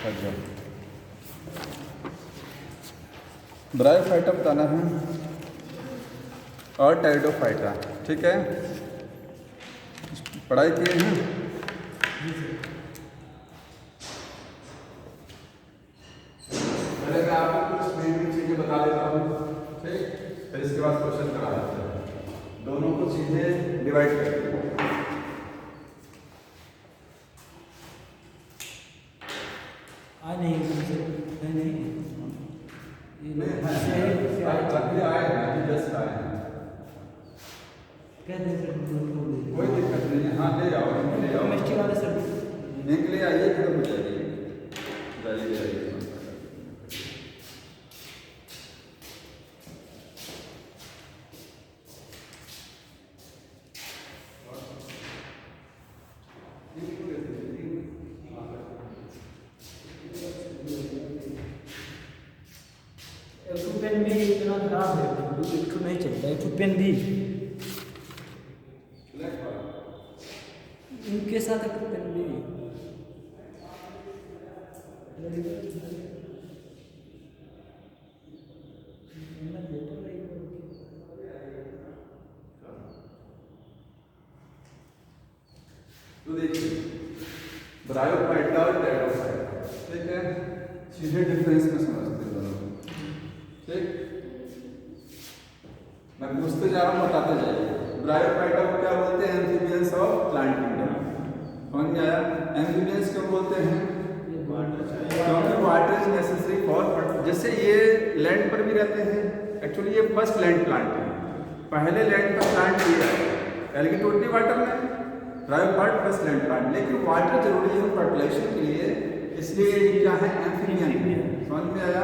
अच्छा, ब्रायोफाइटा बताना है और टेरिडोफाइटा, ठीक है, पढ़ाई किए हैं। पहले मैं आपको कुछ मेन चीज़ें बता देता हूँ, ठीक, फिर इसके बाद क्वेश्चन करा देते हैं। दोनों को चीज़ें डिवाइड करके नहीं अभी आए हैं, अभी जस्ट आए हैं, कोई दिक्कत नहीं है। हाँ ले जाओ, ले जाओ, केमिस्ट्री वाले सर निकले आइए, खत्म हो जाइए, जाइए जाइए। पेन भी इतना खराब है, एक तो नहीं चलता है पेन भी, इनके साथ एक पेन भी तो देखिए ब्रायोफाइटा और टेरिडोफाइटा, ठीक है, सीधे डिफरेंस में समझते हैं दोनों, ठीक। मैं पूछते जा रहा हूँ, बताते जाइए। ब्रायोफाइटा को क्या बोलते हैं? Amphibians of plant kingdom. समझ में आया? एम्फीबियंस क्यों बोलते हैं? क्योंकि वाटर इज नेसेसरी फॉर, जैसे ये लैंड पर भी रहते हैं, एक्चुअली ये फर्स्ट लैंड प्लांट है, पहले लैंड पर प्लांट ये है, एल्गिटोटी वाटर में ब्रायोफाइट फर्स्ट लैंड प्लांट, लेकिन वाटर जरूरी है फर्टिलाइजेशन के लिए, इसलिए ये क्या है? एम्फीबियन। समझ में आया?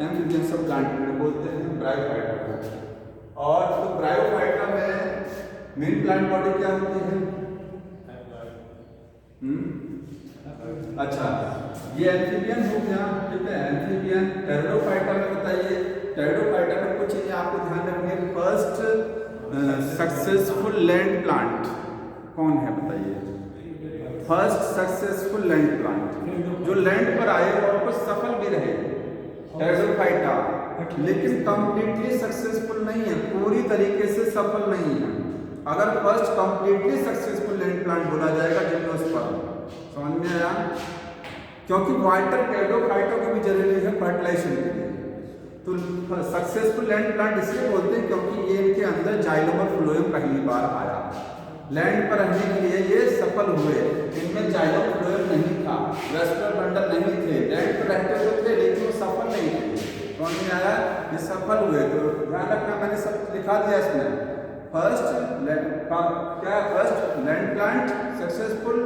एम्फीबियंस ऑफ प्लांट किंगडम बोलते हैं ब्रायोफाइटा को। और तो ब्रायोफाइटा में मेन प्लांट बॉडी क्या होती है? अच्छा, ये एम्फीबियन हो गया, ठीक है, एम्फीबियन। टेरिडोफाइटा में बताइए, टेरिडोफाइटा में कुछ चीजें आपको ध्यान रखनी है। फर्स्ट सक्सेसफुल लैंड प्लांट कौन है बताइए? फर्स्ट सक्सेसफुल लैंड प्लांट जो लैंड पर आए और कुछ सफल भी रहे, टेरिडोफाइटा, लेकिन कंप्लीटली सक्सेसफुल नहीं है, पूरी तरीके से सफल नहीं है। अगर first completely successful land plant बोला जाएगा जिम्नोस्पर्म। समझ में आया? क्योंकि वाटर टेरिडोफाइटा को भी जरूरी है फर्टिलाइजेशन के लिए, तो सक्सेसफुल लैंड प्लांट इसलिए बोलते हैं क्योंकि ये इनके अंदर जाइलम और फ्लोएम पहली बार आया, लैंड पर रहने के लिए ये सफल हुए। इनमें जाइलम फ्लोएम नहीं था, वेस्कुलर बंडल नहीं थे, लैंड पर रहते तो थे लेकिन वो सफल नहीं थे। समझ में आया? ये सफल हुए, तो ध्यान रखना, मैंने सब लिखा दिया इसमें। फर्स्ट लैंड प्लांट सक्सेसफुल,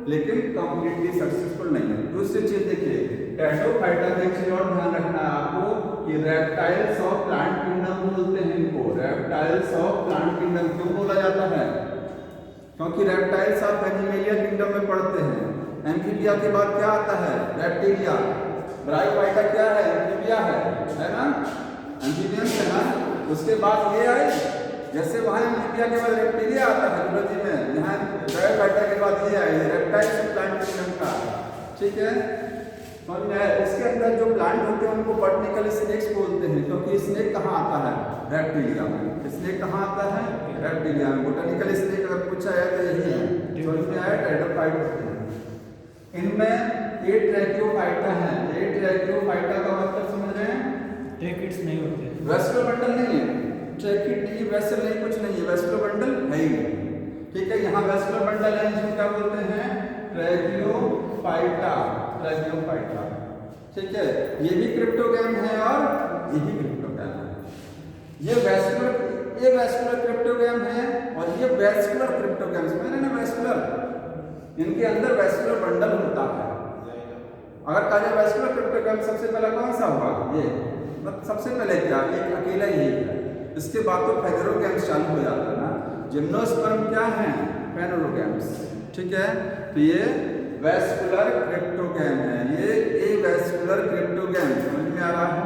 लेकिन कंप्लीटली सक्सेसफुल नहीं है। दूसरी चीज देखिए, टेरिडोफाइटा में एक चीज और ध्यान रखना है आपको कि रेप्टाइल्स ऑफ प्लांट किंगडम बोलते हैं इनको। रेप्टाइल्स ऑफ प्लांट किंगडम क्यों बोला जाता है? क्योंकि रेप्टाइल्स ऑफ एनिमलिया किंगडम में पढ़ते हैं। एम्फीबिया के बाद क्या आता है? रेप्टिलिया। ब्रायोफाइटा क्या है? एम्फीबिया है ना, एम्फीबियंस है ना। उसके बाद ये आए, जैसे वहाँ एम्फीबिया के बाद रेप्टिलिया आता है जूलॉजी में, यहाँ ब्रायोफाइटा के बाद ये आए रेप्टाइल्स ऑफ प्लांट किंगडम का, ठीक है। समझ में आया? इसके अंदर जो प्लांट होते हैं उनको बॉटनिकल स्नेक्स बोलते हैं, क्योंकि स्नेक कहाँ आता है? रेप्टिलिया में। स्नेक कहाँ आता है? रेप्टिलिया में। बोटनिकल स्नेक अगर पूछा है तो यही है। समझ में आया? टेरिडोफाइट होते हैं। इनमें ये ट्रैकियोफाइटा है। ये ट्रैकियोफाइटा का मतलब समझ रहे हैं? ट्रैकिड्स नहीं होते, वेस्कुलर बंडल नहीं है, ट्रैकिड नहीं, वेसल नहीं, कुछ नहीं है, वेस्कुलर बंडल है ही नहीं, ठीक है। यहाँ वेस्कुलर बंडल है, इसको क्या बोलते हैं? ट्रैकियोफाइटा। ट्रैकियोफाइटा, ठीक है। ये भी क्रिप्टोगैम है और ये भी क्रिप्टोगैम है। ये वेस्कुलर क्रिप्टोगैम है और ये वेस्कुलर क्रिप्टोगैम। मैंने ना वेस्कुलर, इनके अंदर वेस्कुलर बंडल होता है। अगर कहा जाए वेस्कुलर क्रिप्टोगैम सबसे पहला कौन सा होगा? ये मतलब सबसे पहले क्या? एक अकेला ही है। इसके बाद तो फेनेरोगैम्स चालू हो जाता है ना। जिम्नोस्पर्म क्या है? फेनेरोगैम्स, ठीक है। तो ये वेस्कुलर क्रिप्टोगैम है, ये वेस्कुलर क्रिप्टोगैम। समझ में आ रहा है?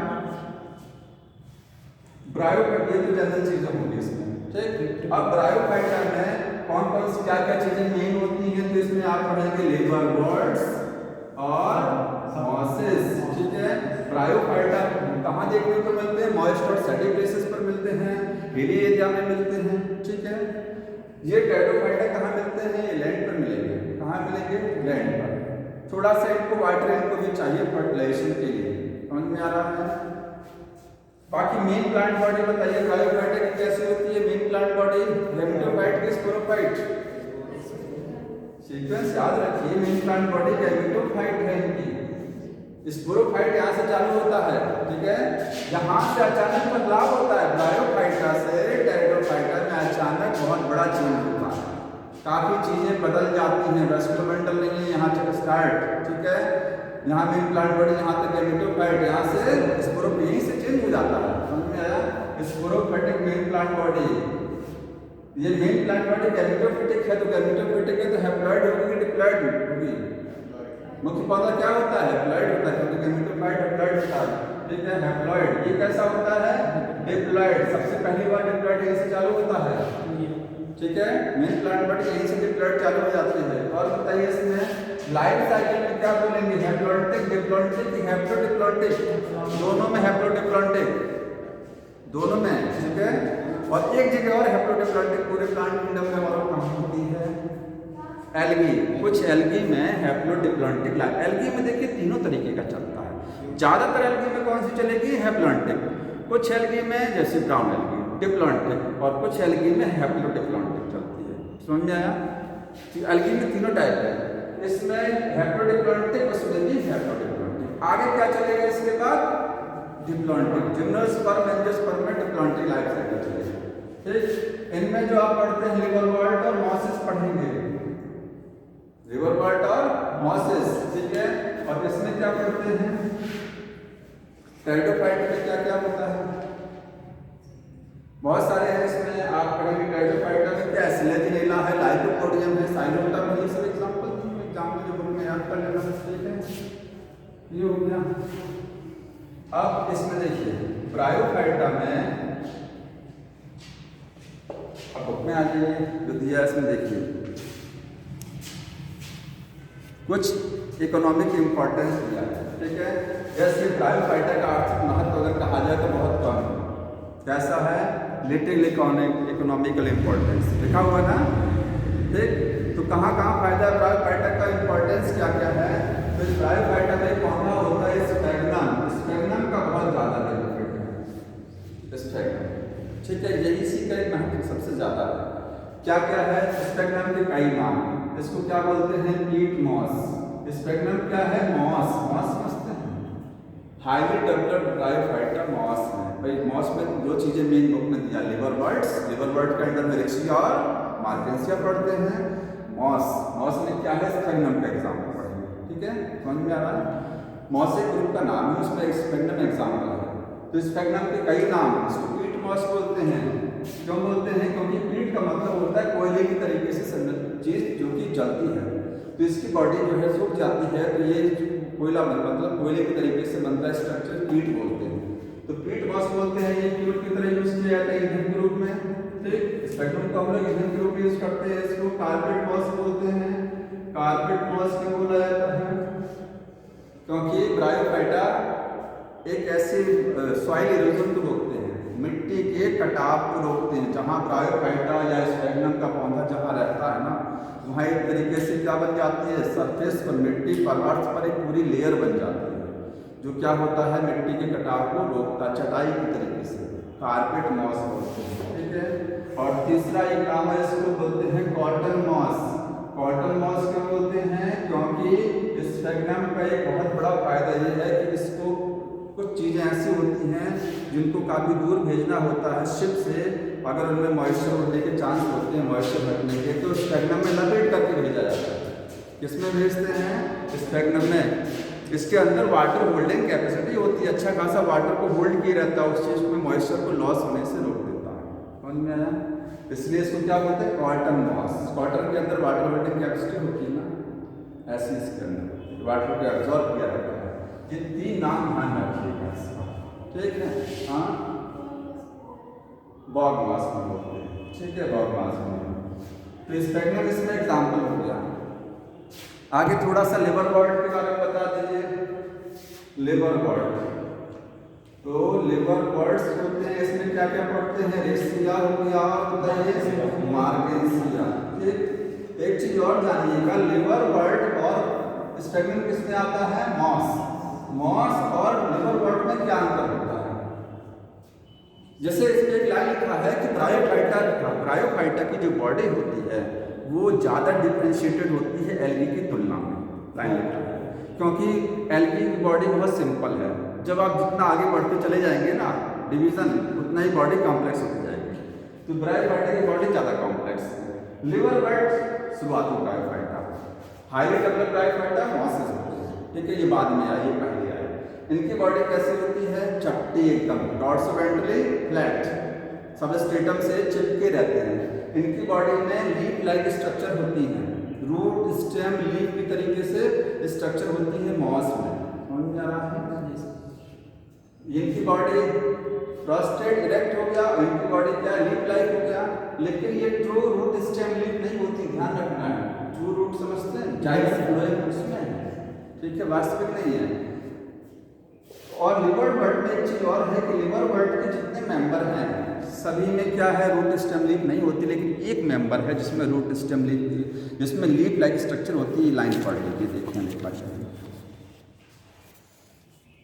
ब्रायोफाइटा, ये तो जनरल चीजें होंगी इसमें, ठीक। अब ब्रायोफाइटा में कौन कौन सी क्या क्या चीजें मेन होती हैं, तो इसमें आप पढ़ेंगे लेबर बर्ड्स, और मॉसेस, ठीक है। ब्रायोफाइटा कहाँ देखने को मिलते हैं? मॉइस्ट और सैडी प्लेसेस पर मिलते हैं, हिली एरिया में मिलते हैं, ठीक है। ये टेरिडोफाइटा कहाँ मिलते हैं? ये लैंड पर मिलेंगे। कहाँ मिलेंगे? लैंड पर। थोड़ा सा इनको वाटर इनको भी चाहिए फर्टिलाइजेशन के लिए, समझ में आ रहा है। बाकी मेन प्लांट बॉडी बताइए ब्रायोफाइटा की कैसी होती है? मेन प्लांट बॉडी हेमेटोफाइट की स्पोरोफाइट, सीक्वेंस याद रखिए। मेन प्लांट बॉडी हेमेटोफाइट है इनकी, स्पोरोफाइट यहाँ से चालू होता है, ठीक है। यहाँ से अचानक बदलाव होता है, ब्रायोफाइटा से टेरिडोफाइटा में अचानक बहुत बड़ा चेंज होता है, काफी चीजें बदल जाती हैं। वेस्टोमेंटल नहीं है यहाँ से स्टार्ट, ठीक है। यहाँ मेन प्लांट बॉडी यहाँ तक हेमेटोफाइट, यहाँ से स्पोरो यहीं से चेंज हो जाता है, समझ में आया। स्पोरोफाइटिक मेन प्लांट बॉडी, ये मेन प्लांट बॉडी गैमेटोफिटिक है, तो गैमेटोफिटिक है तो हैप्लॉइड होगी कि डिप्लॉइड होगी? मुख्य पौधा क्या होता है? हैप्लॉइड होता है, क्योंकि गैमेटोफाइट हैप्लॉइड होता है, ठीक है। हैप्लॉइड ये कैसा होता है? डिप्लॉइड। सबसे पहली बार डिप्लॉइड यहीं से चालू होता है, ठीक है। मेन प्लांट बॉडी यहीं से डिप्लॉइड चालू हो जाती है। और बताइए इसमें लाइफ साइकिल में क्या बोलेंगे? Haplontic, diplontic, haplodiplontic? दोनों में हैप्लोडिप्लॉन्टिक, दोनों में, ठीक है। और एक जगह और हैप्लोडिप्लॉन्टिक पूरे प्लांट किंगडम में और कहाँ होती है? एल्गी। कुछ एल्गी में हैप्लोडिप्लॉन्टिक। एल्गी में देखिए तीनों तरीके का चलता है। ज्यादातर एल्गी में कौन सी चलेगी? हैप्लॉन्टिक। कुछ एल्गी में जैसे ब्राउन एल्गी डिप्लॉन्टिक, और कुछ एल्गी में हैप्लोडिप्लॉन्टिक चलती है, समझ में आया। तो एल्गी में तीनों टाइप है, इसमें हैप्लोडिप्लॉन्टिक, उसमें भी हैप्लोडिप्लॉन्टिक। आगे क्या चलेगा इसके बाद? डिप्लॉन्टिक। जिम्नोस्पर्म, एंजियोस्पर्म में डिप्लॉन्टिक लाइफ साइकिल चलेगा, ठीक। इनमें जो आप पढ़ते हैं लिवरवर्ट और मॉसेस पढ़ेंगे, लिवरवर्ट और मॉसेस, ठीक है। और इसमें क्या पढ़ते हैं? टेरिडोफाइट में क्या क्या होता है? बहुत सारे हैं इसमें, आप पढ़ेंगे टेरिडोफाइटा में क्या? स्लेजिनेला है, लाइकोपोडियम है, साइलोटम है, ये सब एग्जांपल जो बुक में याद कर लेना, ठीक है। ये हो गया। अब इसमें देखिए ब्रायोफाइटा में, अब बुक में आ जाइए जो दिया इसमें देखिए कुछ इकोनॉमिक इंपॉर्टेंस दिया है, ठीक है। जैसे ब्रायोफाइटा का आर्थिक महत्व अगर कहा जाए तो बहुत कम है। कैसा है? लिटिल इकोनॉमिकल इंपॉर्टेंस लिखा हुआ ना, ठीक। तो कहाँ कहाँ फायदा है ब्रायोफाइटा का? इंपॉर्टेंस क्या क्या है? तो ब्रायोफाइटा में पौधा होता है स्पैग्नम, स्पैग्नम का बहुत ज्यादा बेनिफिट है, स्पैग्नम, ठीक है। यही इसी का एक महत्व सबसे ज्यादा है। क्या क्या है स्पैग्नम के कई नाम? इसको क्या बोलते हैं? पीट मॉस। स्पैग्नम क्या है? मॉस। मॉस समझते हैं? हाईली डेवलप्ड ब्रायोफाइटा मॉस है भाई। मॉस में दो चीजें मेन बुक में दिया, लिवरवर्ट्स, लिवरवर्ट के अंडर मेरिक्सिया और मार्केंसिया पढ़ते हैं। मॉस, मॉस में क्या है? स्पैग्नम का एग्जाम्पल पढ़ेंगे, ठीक है, समझ में आ रहा है। मॉस एक ग्रुप का नाम है, उसमें स्पैग्नम एग्जाम्पल है। तो स्पैग्नम के कई नाम, इसको पीट मॉस बोलते हैं। क्यों बोलते हैं? क्योंकि पीट का मतलब होता है कोयले की तरीके से चीज जो कि जलती है, तो इसकी बॉडी जो है सूख जाती है, तो ये कोयला मतलब कोयले के तरीके से बनता है स्ट्रक्चर, पीट बोलते हैं। तो पीट मॉस बोलते हैं। ये फ्यूल की तरह यूज किया जाता है ईंधन के रूप में, ठीक। स्पैग्नम को हम लोग ईंधन के रूप में यूज करते हैं। इसको कार्पेट मॉस बोलते हैं। कार्पेट मॉस क्यों बोला जाता है? क्योंकि ब्रायोफाइटा एक ऐसे सॉइल इरोजन को रोकते हैं, मिट्टी के कटाव को रोकते हैं। जहाँ ब्रायोफाइटा या स्पैग्नम का पौधा जहाँ रहता है ना, वहाँ एक तरीके से क्या बन जाती है? सरफेस पर, मिट्टी पर, अर्थ पर एक पूरी लेयर बन जाती है, जो क्या होता है? मिट्टी के कटाव को रोकता, चटाई की तरीके से। कार्पेट मॉस बोलते हैं, ठीक है। और तीसरा एक नाम है, इसको बोलते हैं कॉटन मॉस। कॉटन मॉस क्यों बोलते हैं? क्योंकि स्पैग्नम का एक बहुत बड़ा फायदा ये है कि इसको कुछ चीज़ें ऐसी होती हैं जिनको काफ़ी दूर भेजना होता है शिप से, अगर उनमें मॉइस्चर होने के चांस होते हैं, मॉइस्चर हटने के, तो स्पैग्नम में लपेट करके भेजा जाता है। किसमें भेजते हैं? स्पैग्नम में। इसके अंदर वाटर होल्डिंग कैपेसिटी होती है, अच्छा खासा वाटर को होल्ड किए रहता है, उस चीज़ में मॉइस्चर को लॉस होने से रोक देता है, समझ में आया। इसलिए इसको क्या बोलते हैं? Cotton moss. कॉटन के अंदर वाटर होल्डिंग कैपेसिटी होती है ना, ऐसे इसके अंदर वाटर को एब्जॉर्ब किया रहता है। ये तीन नाम ध्यान रखिएगा इसका, ठीक है। हाँ, बॉग मॉस बोलते हैं, ठीक है, बॉग मॉस। तो स्पैग्नम इसमें एग्जाम्पल हो गया। आगे थोड़ा सा लिवर बर्ड के बारे में बता दीजिए। लिवर बर्ड, तो लिवर बर्ड्स होते हैं, इसमें क्या क्या पढ़ते हैं? रेसिया हो गया, बताइए मार्गेंसिया। एक चीज और जानिएगा, लिवर बर्ड और स्टैगमन किसमें आता है? मॉस। मॉस और लिवर बर्ड में क्या अंतर होता है? जैसे इसमें एक लाइन लिखा है कि ब्रायोफाइटा की जो बॉडी होती है वो ज़्यादा डिफ्रेंशिएटेड होती है एल्गी की तुलना में। लाइन लिखा है क्योंकि एल्गी की बॉडी बहुत सिंपल है। जब आप जितना आगे बढ़ते चले जाएंगे ना डिवीजन, उतना ही बॉडी कॉम्प्लेक्स होती जाएगी। तो ब्रायोफाइटा की बॉडी ज़्यादा कॉम्प्लेक्स है। लिवर बर्ड शुरुआत में bryophyta, highly developed bryophyta mosses होते हैं, ठीक है, ये बाद में आए, ये पहले आए। इनकी बॉडी कैसी होती है? चपटी एकदम, डॉर्सोवेंट्रली फ्लैट, सबस्ट्रेटम से चिपके रहते हैं। इनकी बॉडी में लीफ लाइक स्ट्रक्चर होती है, रूट स्टेम लीफ की तरीके से स्ट्रक्चर होती है मॉस में। समझ में आ रहा है? इनकी बॉडी प्रोस्टेट इरेक्ट हो गया और इनकी बॉडी क्या लीफ लाइक हो गया, लेकिन ये ट्रू रूट स्टेम लीफ नहीं होती, ध्यान रखना है। ट्रू रूट समझते हैं? जाइलम फ्लोएम उसमें, ठीक है, वास्तविक नहीं है। और लिवर बर्ड में एक चीज और है कि लिवर बर्ड के जितने मेंबर हैं सभी में क्या है? रूट स्टेम लीफ नहीं होती, लेकिन एक मेंबर है जिसमें रूट स्टेम लीफ, जिसमें लीफ लाइक स्ट्रक्चर होती है। लाइन पढ़ लीजिए, देखिए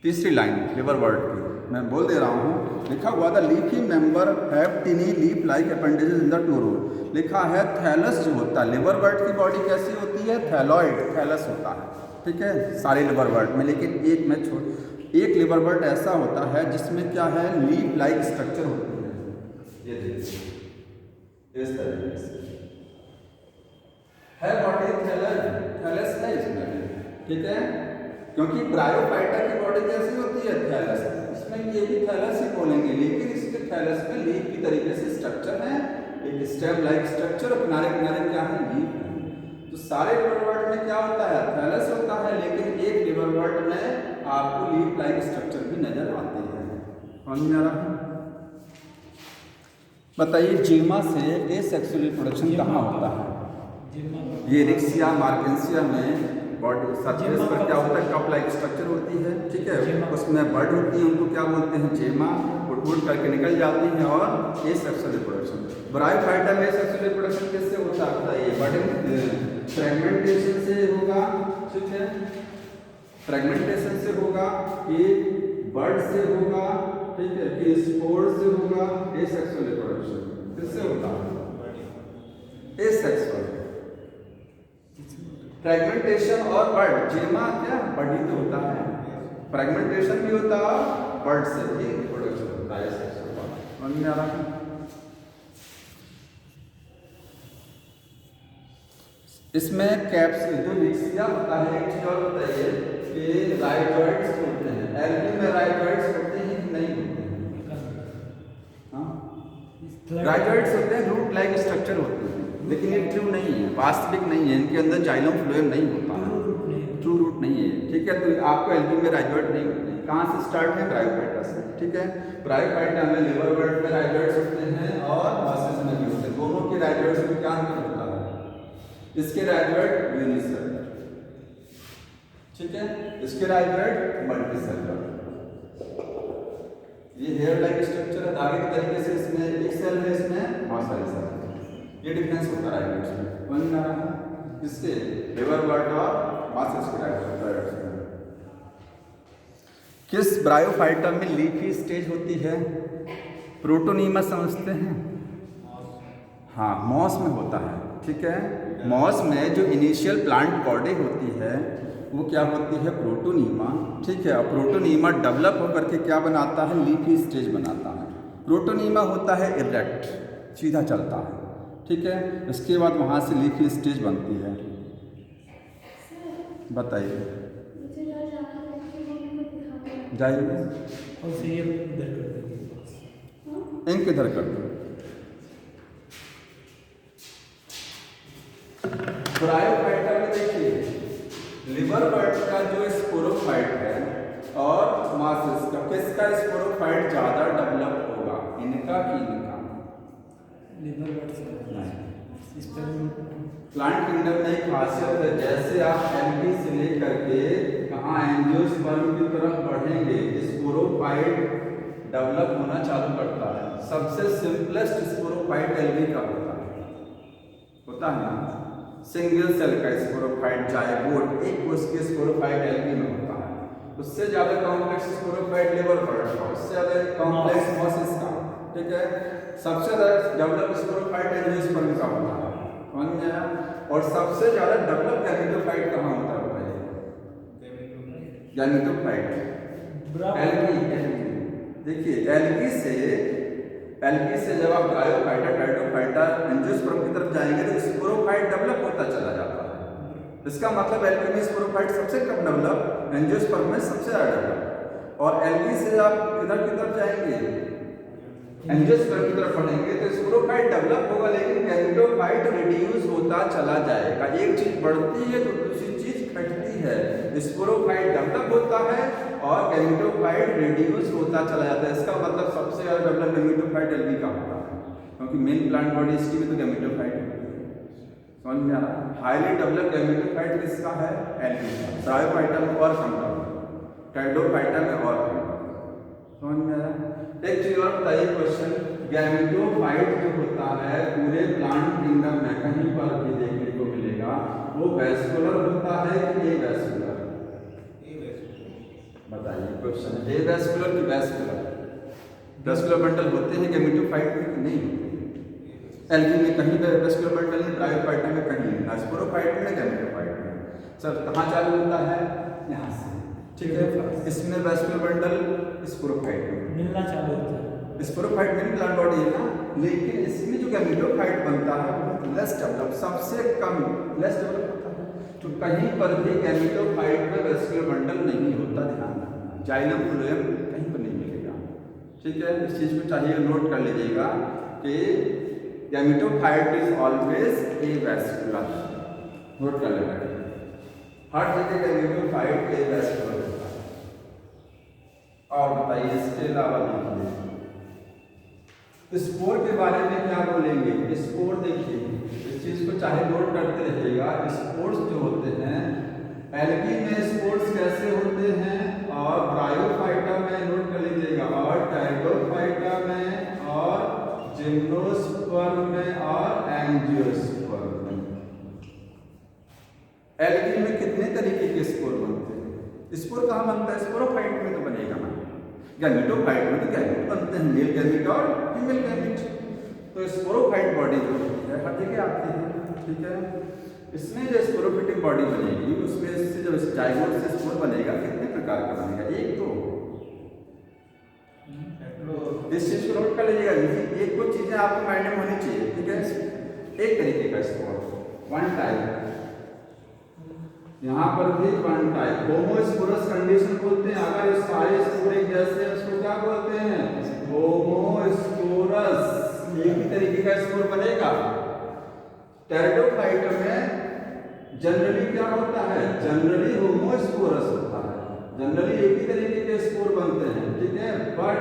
तीसरी लाइन लिवर बर्ड की मैं बोल दे रहा हूँ, लिखा हुआ था leafy member have tiny leaf like appendages in the to root. लिखा है थैलस जो होता है, लिवर बर्ड की बॉडी कैसी होती है? थैलॉइड, थैलस होता है, ठीक है, सारे लिवर बर्ड में। लेकिन एक में एक लिवर बर्ड ऐसा होता है जिसमें क्या है? लीफ लाइक स्ट्रक्चर होती है। ये देखिए इस तरीके से है बॉडी, थैलस है इसमें, ठीक है, क्योंकि ब्रायोफाइटा की बॉडी कैसी होती है? थैलस। इसमें ये भी थैलस ही बोलेंगे, लेकिन इसके थैलस में लीफ की तरीके से स्ट्रक्चर है, एक स्टेम लाइक स्ट्रक्चर, और किनारे किनारे क्या है? लीफ है। तो सारे लिवर बर्ड में क्या होता है? थैलस होता है, लेकिन एक लिवर बर्ड में आपको लीफ लाइक स्ट्रक्चर भी नजर आते हैं। समझ में आ रहा है? बताइए जीमा से एसेक्सुअल रिप्रोडक्शन कहाँ होता है? ये रिक्सिया मार्गेंसिया में बॉडी सरफेस पर क्या होता है? कप लाइक स्ट्रक्चर होती है, ठीक है, उसमें बर्ड होती है, उनको क्या बोलते हैं? जेमा, उड़ करके निकल जाती हैं। और एसेक्सुअल रिप्रोडक्शन, ब्रायोफाइटा में एसेक्सुअल रिप्रोडक्शन किससे होता है? बताइए, बर्ड फ्रेगमेंटेशन से होगा, ठीक है, फ्रेगमेंटेशन से होगा कि बर्ड से होगा, ठीक है, कि स्पोर से होगा। एसेक्सुअल रिप्रोडक्शन किससे होता है? एसेक्सुअल। फ्रेगमेंटेशन और बर्ड, जेमा क्या बर्ड ही तो होता है, फ्रेगमेंटेशन भी होता है, बर्ड से भी रिप्रोडक्शन होता है। समझ में आ रहा है? इसमें कैप्सूल जो रिक्सिया होता है, एक चीज और बताइए कि राइजोइड्स होते हैं, एल्गी में राइजोइड्स होते हैं कि नहीं होते हैं? हाँ, राइजोइड्स होते हैं, रूट लाइक स्ट्रक्चर होते हैं, लेकिन ये ट्रू नहीं है, वास्तविक नहीं है, इनके अंदर जाइलम फ्लोएम नहीं होता है, ट्रू रूट नहीं है, ठीक है। तो आपको एल्गी में राइजोइड नहीं होते। कहाँ से स्टार्ट है? ब्रायोफाइटा से, ठीक है। ब्रायोफाइटा में लिवर बर्ड में राइजोइड्स होते हैं और मॉसेस में भी होते हैं। दोनों के राइजोइड्स में क्या अंतर होता है? इसके राइजोइड यूनिसेलुलर, ठीक है, इसके राइजोइड मल्टीसेलुलर। ये हेयर लाइक स्ट्रक्चर है, धागे के तरीके से इसमें एक सेल है, इसमें बहुत सारे सेल है। ये डिफरेंस होता है राइजोइड्स में। समझ में आ रहा है? इससे लिवर बर्ड और मॉसेस के राइजोइड्स में। किस ब्रायोफाइटा में लीफी स्टेज होती है? प्रोटोनीमा समझते हैं? हाँ, मॉस में होता है, ठीक है। मॉस में जो इनिशियल प्लांट बॉडी होती है वो क्या होती है? प्रोटोनीमा, ठीक है। और प्रोटोनीमा डेवलप होकर के क्या बनाता है? लीफी स्टेज बनाता है। प्रोटोनीमा होता है इरेक्ट, सीधा चलता है, ठीक है। इसके बाद वहाँ से लीफी स्टेज बनती है। बताइए, जाइए इनके इधर कर दो। ब्रायोफाइटा में देखिए लिवर बर्ड का जो स्पोरोफाइट है और मॉसेस का, किसका स्पोरोफाइट ज्यादा डेवलप होगा? इनका कि इनका? लिवर बर्ड से। प्लांट किंगडम में एक खासियत है, जैसे आप लेकर के कहाँ एंजियोस्पर्म की तरफ बढ़ेंगे, स्पोरोफाइट डेवलप होना चालू करता है। सबसे सिंपलेस्ट स्पोरोफाइट एल्गी का होता है ना, सिंगल सेल का स्पोरोफाइट जायगोट एक कोश के स्पोरोफाइट एल्गी में होता है। उससे ज़्यादा कॉम्प्लेक्स स्पोरोफाइट लेवल पर रखा, उससे ज़्यादा कॉम्प्लेक्स मॉसिस का, ठीक है। सबसे ज़्यादा डेवलप स्पोरोफाइट एंजियोस्पर्म का होता है, समझ में आया। और सबसे ज़्यादा डेवलप गैमेटोफाइट कहाँ होता है बताइए? Gametophyte algae. देखिए एल्गी से जब आप ब्रायोफाइटा, टाइटोफाइटा, एंजियोस्पर्म की तरफ जाएंगे तो स्पोरोफाइट डेवलप होता चला जाता है। इसका मतलब एल्गी में स्पोरोफाइट सबसे कम डेवलप, एंजियोस्पर्म में सबसे ज़्यादा डेवलप। और एल्गी से आप किधर की तरफ जाएंगे, एंजियोस्पर्म की तरफ बढ़ेंगे तो स्पोरोफाइट डेवलप होगा, लेकिन गैमेटोफाइट रिड्यूस होता चला जाएगा। एक चीज बढ़ती है तो दूसरी चीज घटती है। स्पोरोफाइट डेवलप होता है और गैमेटोफाइट रिड्यूस होता चला जाता है। इसका मतलब सबसे ज़्यादा डेवलप गैमेटोफाइट एल्गी का होता है, क्योंकि मेन प्लांट बॉडी इसकी में तो गैमेटोफाइट होती है, समझ में आ रहा है। हाईली डेवलप गैमेटोफाइट किसका है? एल्गी का। ब्रायोफाइटा में और कम, टाइटोफाइटा में और कम, समझ में आ रहा है। एक चीज और बताइए क्वेश्चन, गैमेटोफाइट जो होता है पूरे प्लांट किंगडम में कहीं पर भी देखने को मिलेगा, वो वैस्कुलर होता है कि एवैस्कुलर? बताइए क्वेश्चन, एवैस्कुलर कि वैस्कुलर? वैस्कुलर बंडल होते हैं गैमेटोफाइट में कि नहीं होते? एल्गी में कहीं वैस्कुलर बंडल नहीं, ब्रायोफाइटा में कहीं नहीं, स्पोरोफाइट में, गैमेटोफाइट में। सर कहाँ चालू होता है? यहाँ से, ठीक है। इसमें वैस्कुलर बंडल स्पोरोफाइट में मिलना चालू होता है। स्पोरोफाइट मेन प्लांट बॉडी है ना, लेकिन इसमें जो गैमेटोफाइट बनता है वो लेस डेवलप, सबसे कम लेस डेवलप होता है। तो कहीं पर भी गैमेटोफाइट में वैस्कुलर बंडल नहीं होता, ध्यान रखना। जाइलम फ्लोएम कहीं पर नहीं मिलेगा, ठीक है। इस चीज को चाहिए नोट कर लीजिएगा कि gametophyte is always avascular, note कर लेना। हर जगह गैमेटोफाइट एवैस्कुलर होता है। और बताइए इसके अलावा देखिए स्पोर के बारे में क्या बोलेंगे। स्पोर देखिए, इस चीज को चाहे नोट करते रहिएगा। स्पोर्स जो होते हैं एल्गी में, स्पोर्स कैसे होते हैं, और ब्रायोफाइटा में नोट कर लीजिएगा, और टाइटोफाइटा में, और जिम्नोस्पर्म में, और एंजियोस्पर्म में। एल्गी में कितने तरीके के स्पोर बनते हैं? स्पोर कहाँ बनता है? स्पोरोफाइट में तो बनेगा ना, गैमेटोफाइट में तो गैमेट बनते हैं, मेल गैमेट और फीमेल गैमेट। तो स्पोरोफाइट बॉडी जो है हर जगह आती है, ठीक है। इसमें जो स्पोरोफिटिक बॉडी बनेगी उसमें से जब जाइगोट से स्पोर बनेगा कितने प्रकार का बनेगा? एक तो इस चीज को नोट कर लीजिएगा, एक कुछ चीजें आपको माइंड में होनी चाहिए, ठीक है। एक तरीके का स्पोर, वन टाइप, यहाँ पर भी वन टाइप। होमोस्पोरस कंडीशन बोलते हैं। अगर ये सारे स्पोर एक जैसे हैं उसको क्या बोलते हैं? होमोस्पोरस। एक ही तरीके का स्पोर बनेगा। टेरिडोफाइट में जनरली क्या होता है? जनरली होमोस्पोरस होता है, जनरली एक ही तरीके के स्पोर बनते हैं, ठीक है। बट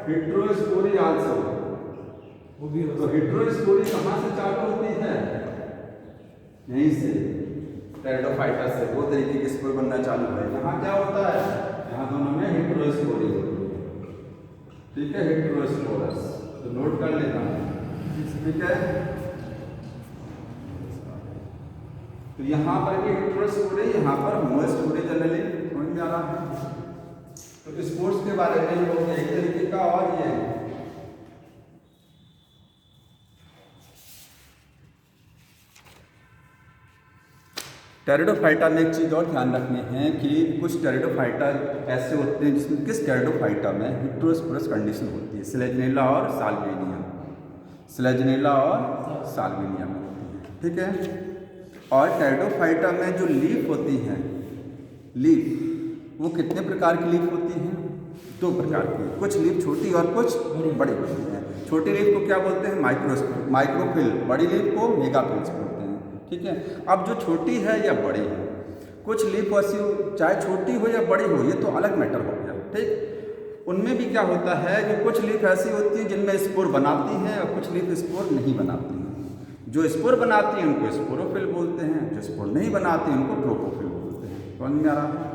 हेटेरोस्पोरी आल्सो, वो भी तो हेटेरोस्पोरी कहाँ से चालू होती है? यहीं से, टेरिडोफाइटा से दो तरीके के स्पोर बनना चालू है। यहाँ क्या होता है? यहाँ दोनों में हेटेरोस्पोरी होती है, ठीक है, हेटेरोस्पोरस। तो नोट कर लेना, ठीक है। तो यहाँ पर भी हेटेरोस्पोरी, यहाँ पर होमोस्पोरी जनरली, समझ में आ रहा है। तो स्पोर्ट्स के बारे में ये हो गया एक तरीके का। और ये टेरिडोफाइटा में एक चीज़ और ध्यान रखनी है कि कुछ टेरिडोफाइटा ऐसे होते हैं जिसमें किस टेरिडोफाइटा में हेटेरोस्पोरस कंडीशन होती है, स्लेजनेला और साल्विनिया, स्लेजनेला और साल्विनिया में होती है, ठीक है। और टेरिडोफाइटा में जो लीफ होती हैं, लीफ वो कितने प्रकार की लीफ होती हैं? दो प्रकार की, कुछ लीफ छोटी और कुछ बड़ी होती हैं। छोटी लीफ को क्या बोलते हैं? माइक्रोफिल। बड़ी लीफ को मेगाफिल्स बोलते हैं, ठीक है। अब जो छोटी है या बड़ी है, कुछ लीफ ऐसी चाहे छोटी हो या बड़ी हो, ये तो अलग मैटर हो गया, ठीक। उनमें भी क्या होता है कि कुछ लीफ ऐसी होती हैं जिनमें स्पोर बनाती हैं और कुछ लीफ स्पोर नहीं बनाती हैं। जो स्पोर बनाती हैं उनको स्पोरोफिल बोलते हैं, जो स्पोर नहीं बनाती हैं उनको ट्रोपोफिल बोलते हैं, समझ समझ में आ रहा है।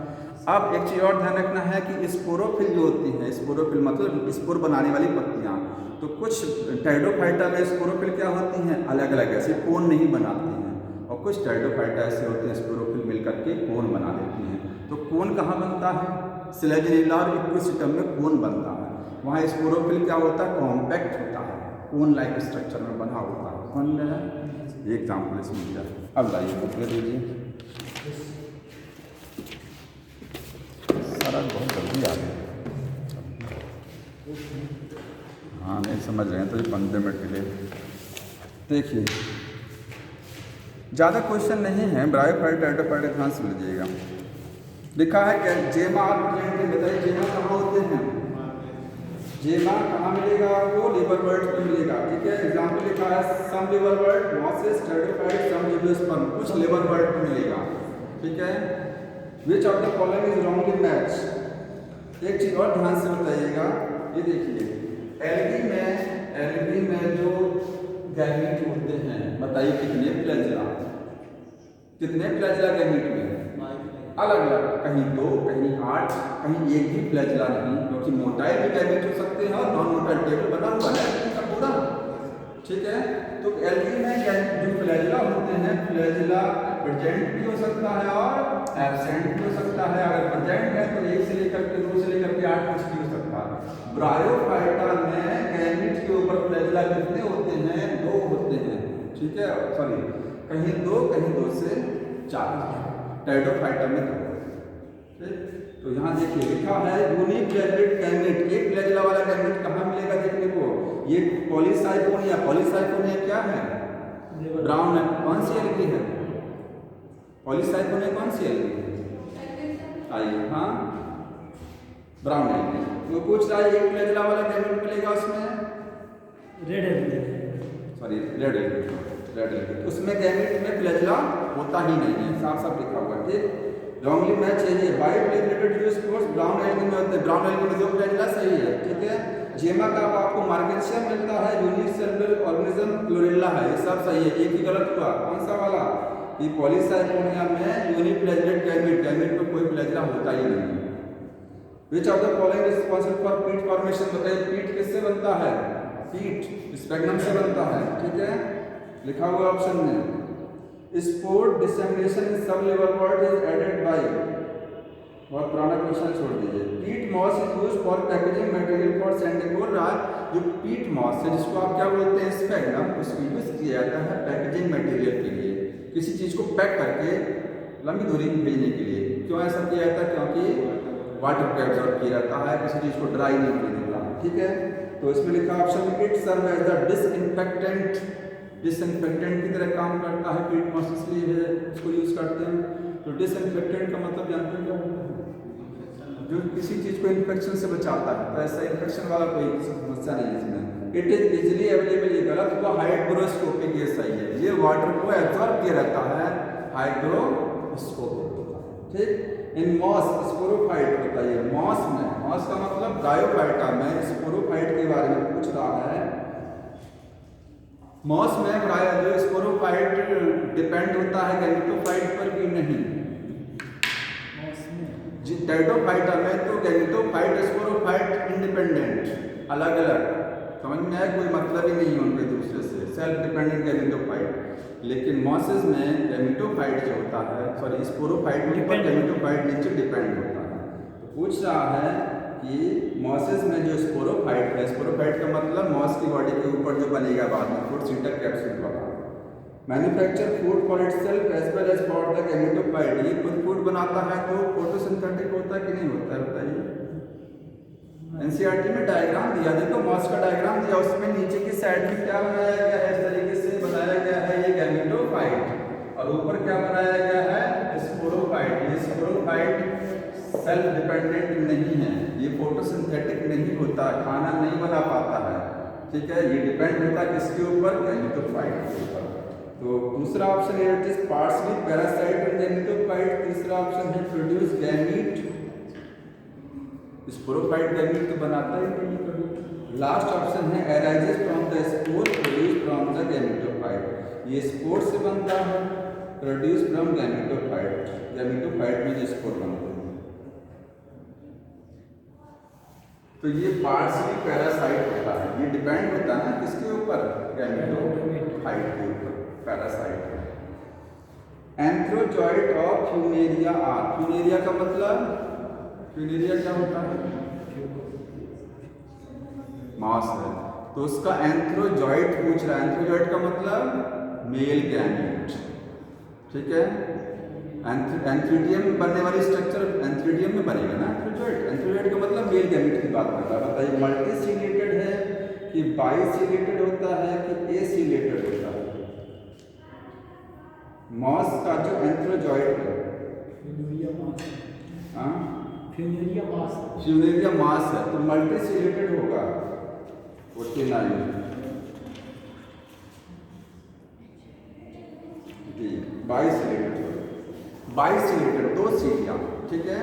अब एक चीज़ और ध्यान रखना है कि स्पोरोफिल जो होती है, स्पोरोफिल मतलब स्पोर बनाने वाली पत्तियाँ, तो कुछ टेरिडोफाइटा में स्पोरोफिल क्या होती हैं, अलग अलग ऐसे कोन नहीं बनाती हैं, और कुछ टेरिडोफाइटा ऐसे होते हैं स्पोरोफिल मिलकर के कोन बना देती हैं। तो कोन कहाँ बनता है, स्लेजिनेला और इक्विसिटम में कोन बनता है। वहाँ स्पोरोफिल क्या होता है, कॉम्पैक्ट होता है, कोन लाइक स्ट्रक्चर में बना होता है। समझ में है, ये एग्जाम्पल इसमें दिया है। अब लाइए बुक ले लीजिए, सारा बहुत जल्दी आ गया। हाँ नहीं समझ रहे हैं तो ये 15 मिनट के लिए देखिए, ज़्यादा क्वेश्चन नहीं है। ब्रायोफाइट टेरिडोफाइट ध्यान से लीजिएगा। लिखा है क्या, जेमा आप प्रेजेंट बताइए, जेमा कहाँ होते हैं, जेमा कहाँ मिलेगा आपको, लिवर बर्ड में मिलेगा। ठीक है, एग्जाम्पल लिखा है सम लिवर बर्ड मॉसेस टेरिडोफाइट सम जिम्नोस्पर्म, कुछ लिवर बर्ड में मिलेगा। ठीक है, विच of the following is wrongly match. एक चीज और ध्यान से बताइएगा, ये देखिए एल्गी में जो गैमीट होते हैं, बताइए कितने फ्लैजेला, कितने फ्लैजेला गैमीट में, अलग अलग, कहीं 2 कहीं 8 कहीं एक भी फ्लैजेला नहीं, क्योंकि मोटाइल भी गैमीट हो सकते हैं और नॉन मोटाइल टेबल बना हुआ है इनका पूरा। ठीक है, तो एल्गी में जो फ्लैजेला होते हैं, फ्लैजेला प्रेजेंट भी हो सकता है और एब्सेंट भी हो सकता है। अगर प्रेजेंट है तो 1 से लेकर के 2 से लेकर के 8 कुछ भी हो सकता है। ब्रायोफाइटा में गैमीट के ऊपर फ्लैजेला कितने होते हैं, 2 होते हैं। ठीक है, सॉरी कहीं 2 कहीं 2 से 4, टेरिडोफाइटा में 2। ठीक, तो यहाँ देखिए लिखा है यूनिक फ्लैजेलेट गैमीट, एक फ्लैजेला वाला गैमीट कहाँ मिलेगा देखने को, ये पॉलीसाइफोनिया, पॉलीसाइफोनिया क्या है, ब्राउन है, कौन सी एल्गी है, पॉलीसाइफोनिया कौन सी एल्गी है, आइए हाँ ब्राउन एल्गी। तो पूछ रहा है एक फ्लैजेला वाला गैमीट मिलेगा उसमें, red algae, sorry red algae, उसमें गैमीट में फ्लैजेला होता ही नहीं है, साफ साफ लिखा हुआ। ठीक, रॉन्गली मैच है ये, वाइट फ्लैजेलेटेड जो स्पोर्स ब्राउन एल्गी में होते हैं, ब्राउन एल्गी में जो फ्लैजेला सही है। ठीक है, जेमा का आपको मार्केशियम मिलता है, यूनिसेलुलर ऑर्गेनिज्म क्लोरेला है, ये सब सही है। एक ही गलत हुआ, कौन सा वाला, ये पॉलीसाइफोनिया में यूनिफ्लैजेलेट गैमीट, गैमीट में कोई फ्लैजेला होता ही नहीं है। विच of the following is responsible for पीट फॉर्मेशन, बताइए पीट किससे बनता है, पीट स्पैग्नम से बनता है। ठीक है, लिखा हुआ ऑप्शन में spore dissemination in sub liverwort is aided by, बहुत पुराना क्वेश्चन छोड़ दीजिए। Peat moss is used for packaging material for sending, बोल रहा है जो पीट मॉस है जिसको आप क्या बोलते हैं स्पैग्नम, उसको यूज किया जाता है पैकेजिंग मटेरियल के लिए, किसी चीज़ को पैक करके लंबी दूरी भेजने के लिए। क्यों ऐसा किया जाता है, क्योंकि वाटर को एब्जॉर्ब किया जाता है, किसी चीज़ को ड्राई नहीं होने देता। ठीक है, तो इसमें लिखा ऑप्शन में it serve as the disinfectant, disinfectant की तरह काम करता है पीट मॉस, इसलिए इसको यूज करते हैं। तो डिसइंफेक्टेंट का मतलब जानते हैं क्या होता है, जो किसी चीज़ को इन्फेक्शन से बचाता है, तो ऐसा इन्फेक्शन वाला कोई समस्या नहीं है इसमें। इट इज इजिली अवेलेबल, ये गलत हुआ, हाइग्रोस्कोपिक, ये सही है, ये वाटर को एब्जॉर्ब किया रहता है, हाइग्रोस्कोपिक। ठीक, इन मॉस स्पोरोफाइट बताइए, मॉस में, मॉस का मतलब ब्रायोफाइटा में स्पोरोफाइट के बारे में पूछ रहा है। मॉस में जो स्पोरोफाइट डिपेंड होता है गैमेटोफाइट पर भी नहीं, टेरिडोफाइटा में तो गैमेटोफाइट स्पोरोफाइट इंडिपेंडेंट, अलग अलग, समझ में आया, कोई मतलब ही नहीं है उनके दूसरे से, सेल्फ डिपेंडेंट गैमेटोफाइट। लेकिन मॉसेस में गैमेटोफाइट जो होता है, सॉरी स्पोरोफाइट के ऊपर गैमेटोफाइट नीचे डिपेंड होता है। तो पूछ रहा है कि मॉसेस में जो स्पोरोफाइट है, स्पोरोफाइट का मतलब मॉस की बॉडी के ऊपर जो बनेगा बाद में फूड सिंटर कैप्सूल वाला, manufacture food for itself as well as for the gametophyte, ये खुद फूड बनाता है तो फोटोसिंथेटिक होता है कि नहीं होता है, बताइए। एनसीईआरटी में डायग्राम दिया, देखो मॉस का डायग्राम दिया, उसमें नीचे की साइड में क्या बनाया गया है, इस तरीके से बनाया गया है ये गैमेटोफाइट, और ऊपर क्या बनाया गया है स्पोरोफाइट। ये स्पोरोफाइट सेल्फ डिपेंडेंट नहीं है, ये फोटोसिंथेटिक नहीं होता, खाना नहीं बना पाता है। ठीक है, ये डिपेंड होता है किसके ऊपर, गैमेटोफाइट के ऊपर। तो दूसरा ऑप्शन है it is partially parasite in gametophyte, तीसरा ऑप्शन है प्रोड्यूस गैमीट, स्पोरोफाइट गैमीट तो बनाता ही नहीं कभी। लास्ट ऑप्शन है arises from the spore produce from the gametophyte, ये स्पोर से बनता है, प्रोड्यूस फ्रॉम गैमेटोफाइट, गैमेटोफाइट में जो स्पोर बनते हैं। तो ये पार्शियली पैरासाइट होता है, ये डिपेंड होता है ना किसके ऊपर, गैमेटोफाइट के ऊपर, parasite. Antherozoid of Funaria are, Funaria का मतलब, फ्यूनेरिया क्या होता है, मॉस है, तो उसका एंथ्रोजॉइड पूछ रहा है। एंथ्रोजॉइड का मतलब मेल गैमेट, ठीक है। एंथ्रीडियम में बनने वाली स्ट्रक्चर एंथ्रीडियम में बनेगा ना एंथ्रोजॉइड। एंथ्रोजॉइड का मतलब मेल गैमेट की बात कर रहा है। बताइए मल्टीसिलेटेड है कि बाइसिलेटेड होता है कि एसिलेटेड होता है। मॉस का जो एंथ्रोजॉइड है, फ्यूनेरिया मास है, तो मल्टीसिलेटेड होगा 49 बाइसिलेटेड, दो सीढ़ियां, ठीक है।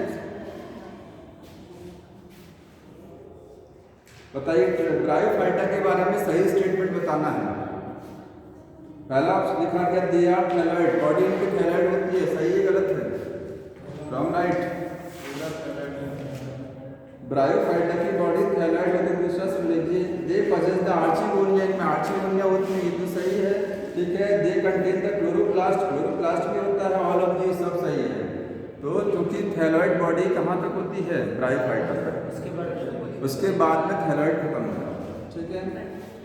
बताइए ब्रायोफाइटा के बारे में सही स्टेटमेंट बताना है। पहला ऑप्शन लिखा गया दे आर थैलॉइड, बॉडी इनकी थैलॉइड होती है, सही है गलत है, रॉन्ग राइट। ब्रायोफाइटा की बॉडी थैलॉइड होती है। दूसरा सुन लीजिए दे पजेस द आर्चिगोनिया, इनमें आर्चिगोनिया होती है, ये तो सही है, ठीक है। They contain the chloroplast, chloroplast भी होता है, ऑल ऑफ दीज सब सही है। तो क्योंकि थैलॉइड बॉडी कहाँ तक होती है, ब्रायोफाइटा तक, उसके बाद में थैलॉइड खत्म होगा, ठीक है।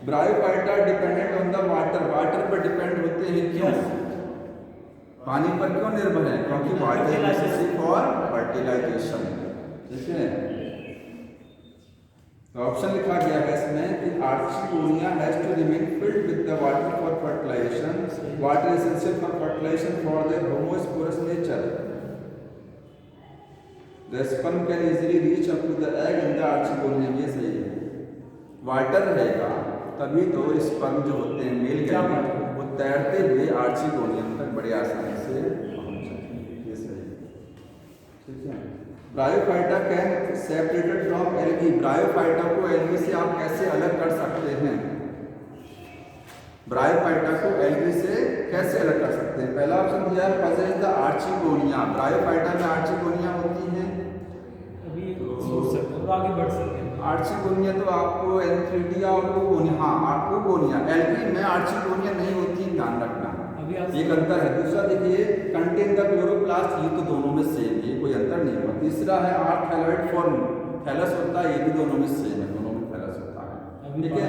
Bryophyta dependent on the water, water पर डिपेंड होते हैं, क्यों, पानी पर क्यों निर्भर है, क्योंकि water is necessary for fertilisation, ठीक है। तो ऑप्शन लिखा गया है इसमें कि archegonia has to remain filled with the water for fertilisation, water essential for fertilisation for the homosporous nature, the sperm can easily reach up to the egg in the archegonium, ये सही है। Water रहेगा तभी तो sperm जो होते हैं male gamete वो तैरते हुए आर्चिगोनियम तक बड़े आसानी से पहुंच जाएंगे, ये सही है, ठीक है। Bryophyta can separated from algae, bryophyta को एल्गी से आप कैसे अलग कर सकते हैं, ब्रायोफाइटा को एल्गी से कैसे अलग कर सकते हैं। पहला ऑप्शन दिया है पजेस द आर्चिगोनिया, ब्रायोफाइटा में आर्चिगोनिया होती है, अभी सोच सकते हैं, आगे बढ़ सकते हैं। आर्चिगोनिया तो आपको एंथ्रीडिया और ओगोनिया, हाँ ओगोनिया, एल्गी में आर्चिगोनिया नहीं होती, ध्यान रखना, एक अंतर है। दूसरा देखिए कंटेन द क्लोरोप्लास्ट, ये तो दोनों में सेम है, कोई अंतर नहीं हुआ। तीसरा है आर थैलॉइड फॉर्म, थैलस होता है, ये भी दोनों में सेम है, दोनों में थैलस होता है, ठीक है।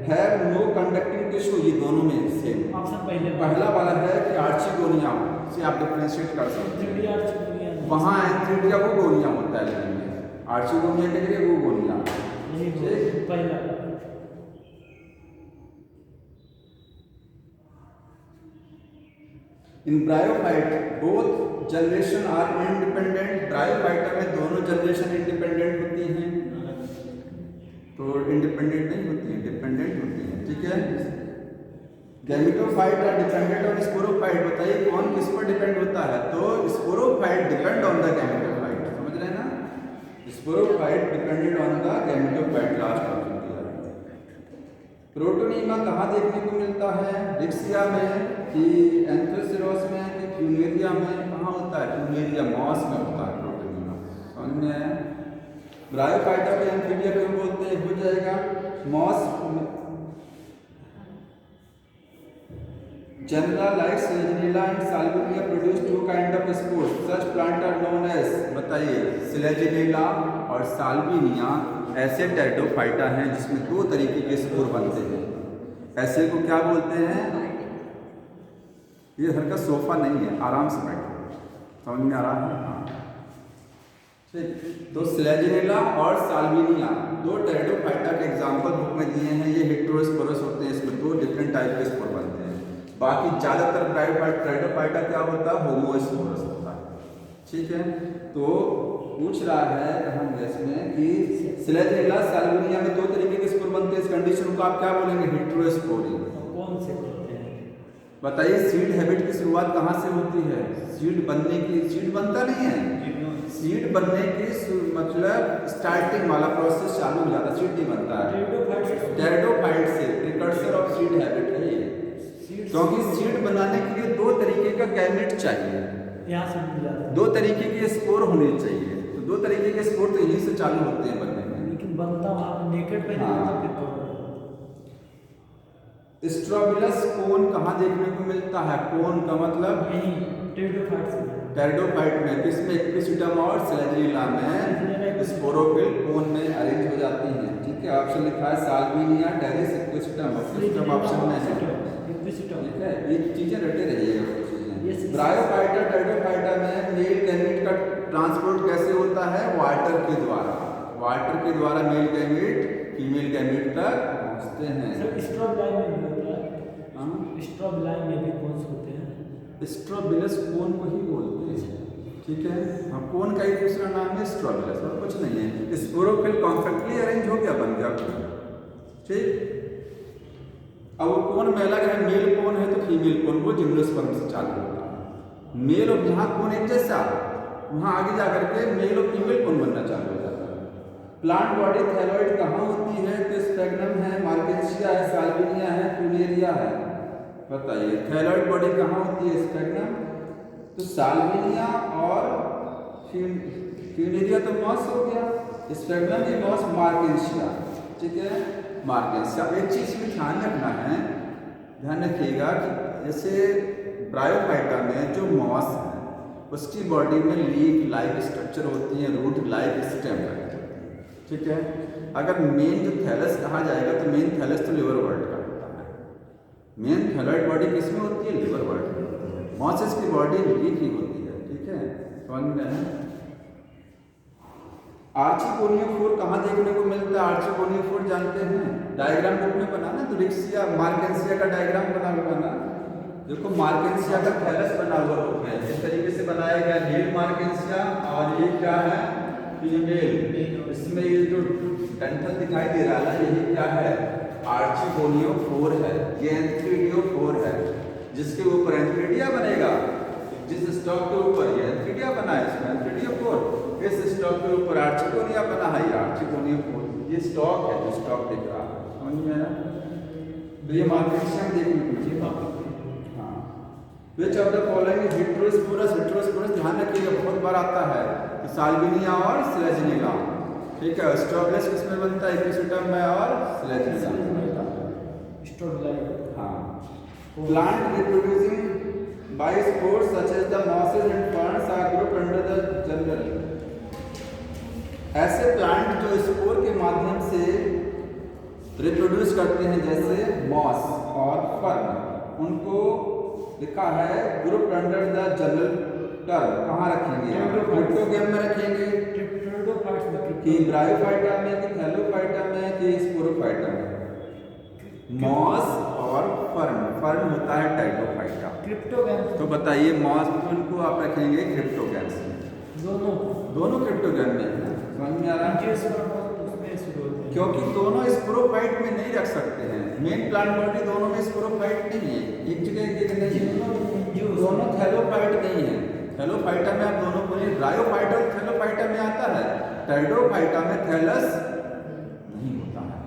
हैव नो कंडक्टिंग टिश्यू, ये दोनों में सेम। ऑप्शन पहला वाला है कि आर्चिगोनिया से आप डिफरेंशिएट कर सकते हैं, वहाँ एंथ्रीडिया वो गोनिया होता है, लेकिन आर्चिगोनिया के जगह वो गोनिया, ठीक। पहला in bryophyte both generation are independent, bryophyta में दोनों जनरेशन इंडिपेंडेंट होती हैं, तो इंडिपेंडेंट नहीं होती है, डिपेंडेंट होती है, ठीक है। Gametophyte are dependent on sporophyte, बताइए कौन किस पर डिपेंड होता है, तो sporophyte depend on the gametophyte, समझ रहे हैं ना, sporophyte dependent on the gametophyte, last option दिया है। प्रोटोनीमा कहाँ देखने को मिलता है, डिक्सिया में कि एंथ्रोसिरोस में कि फ्यूनेरिया में, कहाँ होता है, फ्यूनेरिया मॉस में होता है प्रोटोनीमा, समझ में आया। ब्रायोफाइटा के एम्फीबिया क्यों बोलते हैं, हो जाएगा। Moss general like Selaginella and Salvinia produce two kind of spores, such plant are known as, बताइए सिलेजिनेला और साल्विनिया ऐसे टेरिडोफाइटा हैं जिसमें दो तरीके के स्पोर बनते हैं, ऐसे को क्या बोलते हैं, ये घर का सोफा नहीं है, आराम से बैठो, समझ में आ रहा है, हाँ ठीक। तो सिलेजिनेला और साल्विनिया दो टेरिडोफाइटा के एग्जाम्पल बुक में दिए हैं, ये हेटेरोस्पोरस होते हैं, इसमें दो डिफरेंट टाइप के स्पोर बनते हैं। बाकी ज़्यादातर टेरिडोफाइटा क्या होता है, होमोस्पोरस होता है, ठीक है। तो पूछ रहा है हम इसमें कि सिलेजिनेला साल्विनिया में दो तरीके के स्पोर बनते हैं, इस कंडीशन को आप क्या बोलेंगे, हेटेरोस्पोरिक। कौन से होते हैं, बताइए सीड हैबिट की शुरुआत कहाँ से होती है, सीड बनने की, सीड बनता नहीं है, सीड बनने की मतलब स्टार्टिंग वाला प्रोसेस चालू हो जाता है, सीड नहीं बनता है, टेरिडोफाइट से, प्रिकर्सर ऑफ सीड हैबिट है ये। क्योंकि सीड बनाने के लिए दो तरीके का गैमेट चाहिए, यहाँ से मिल जाता है, दो तरीके के स्पोर होने चाहिए। तो दो तरीके के स्पोर तो यहीं से चालू होते हैं बनने में। लेकिन बनता वहाँ पे नेकेड पे नहीं हाँ। बनता, फिर तो स्ट्रोबिलस कोन कहाँ देखने को मिलता है? कोन का मतलब यही टेरिडोफाइट से टेरिडोफाइट में, किसमें? इक्विसिटम और फ्लैजिला में स्पोरोफिल कोन में अरेंज हो जाती हैं। ठीक है, ऑप्शन लिखा है Salvinia, Pteris, Equisetum. Equisetum option में है। ठीक है, ये चीजें रटे रहिएगा। ब्रायोफाइटा टेरिडोफाइटा में मेल गैमेट का ट्रांसपोर्ट कैसे होता है? वाटर के द्वारा। वाटर के द्वारा मेल गैमेट फीमेल गैमेट तक पहुंचते हैं। सर स्ट्रोबिलाई में भी होता है, स्ट्रोबिलाई में भी कौन से होते हैं? स्ट्रोबिलस कोन को ही बोलते हैं। ठीक है, हाँ, कोन का एक दूसरा नाम है स्ट्रोबिलस, और कुछ नहीं है। स्पोरोफिल कॉम्पैक्टली अरेंज हो गया, बन गया। ठीक, अब वो कोन में अलग है, मेल कोन है तो फीमेल कोन, वो जिम्नोस्पर्म से चालू होता है। मेल और यहाँ कोन एक जैसा, वहाँ आगे जाकर के मेल और फीमेल कोन बनना चालू हो जाता है। प्लांट बॉडी थैलॉइड कहाँ होती है? तो स्पेग्नम है, मार्केंसिया है, साल्विनिया है, फ्यूनेरिया है। बताइए थैलॉइड बॉडी कहाँ होती है? स्पेग्नम, तो साल्विनिया और फ्यूनेरिया तो मॉस हो गया, स्पेग्नम की मॉस मार्केंसिया। ठीक है, मार्केंसिया। एक चीज में ध्यान रखना है, ध्यान रखिएगा कि जैसे ब्रायोफाइटा में जो मॉस है उसकी बॉडी में लीफ लाइक स्ट्रक्चर होती है, रूट लाइक स्टेम रहती है। ठीक है, अगर मेन जो थैलस कहा जाएगा तो मेन थैलस तो लिवर वर्ड का होता है। मेन थैलॉइड बॉडी किसमें होती है? लिवर वर्ड में होती है। मॉसेस की बॉडी लीफ ही होती है। ठीक है, समझ में है? आर्चिकोनियोफोर कहाँ देखने को मिलता है? आर्चिकोनियोफोर जानते हैं, डायग्राम बुक में बना ना, तो रिक्सिया मार्केंसिया का डायग्राम बना हुआ ना। देखो मार्केंसिया का थैलस बना हुआ बुक में, इस तरीके से बनाया गया, मेल मार्केंसिया, और ये क्या है? फीमेल। इसमें ये जो डंठल दिखाई दे रहा है यही क्या है? आर्चिकोनियोफोर है, ये एंथ्रीडियोफोर है, जिसके ऊपर एंथ्रीडिया बनेगा। जिस स्टॉक के ऊपर ये एंथ्रीडिया बना है इसमें एंथ्रीडियोफोर, इस स्टॉक के ऊपर आर्चिकोनिया बना है, ये आर्चिकोनियोफोर। ये स्टॉक है जो स्टॉक दिख रहा है, समझ में आया? तो ये मार्केंसिया देखने को मिलेगा। हाँ, विच of the following heterosporous? Heterosporous ध्यान रखिएगा, बहुत बार आता है कि साल्विनिया और फ्लैजिला। ठीक है, स्ट्रोबिलस किसमें बनता है? इक्विसिटम में और फ्लैजिला। स्ट्रोबिलाई। हाँ, plant reproducing by spores such as the mosses and ferns are grouped under the general. ऐसे प्लांट जो स्पोर के माध्यम से रिप्रोड्यूस करते हैं जैसे मॉस और फर्न, उनको लिखा है group under the general term. कहाँ रखेंगे? क्रिप्टोगैम में रखेंगे कि ब्रायोफाइटा में, कि थैलोफाइटा में, कि स्पोरोफाइटा में? मॉस और फर्न। फर्न होता है टाइलोफाइटा। क्रिप्टोगैम। तो बताइए मॉस को आप रखेंगे क्रिप्टोगैम में, दोनों क्रिप्टोगैम में है। समझ में आ रहा है? क्योंकि दोनों स्पोरोफाइट में नहीं रख सकते हैं, मेन प्लांट बॉडी दोनों में स्पोरोफाइट नहीं है, एक जगह एक नहीं है, दोनों थैलोफाइट नहीं है। थैलोफाइटा में आप दोनों बोलिए, ब्रायोफाइटा और थैलोफाइटा में आता है, टेरिडोफाइटा में थैलस नहीं होता है,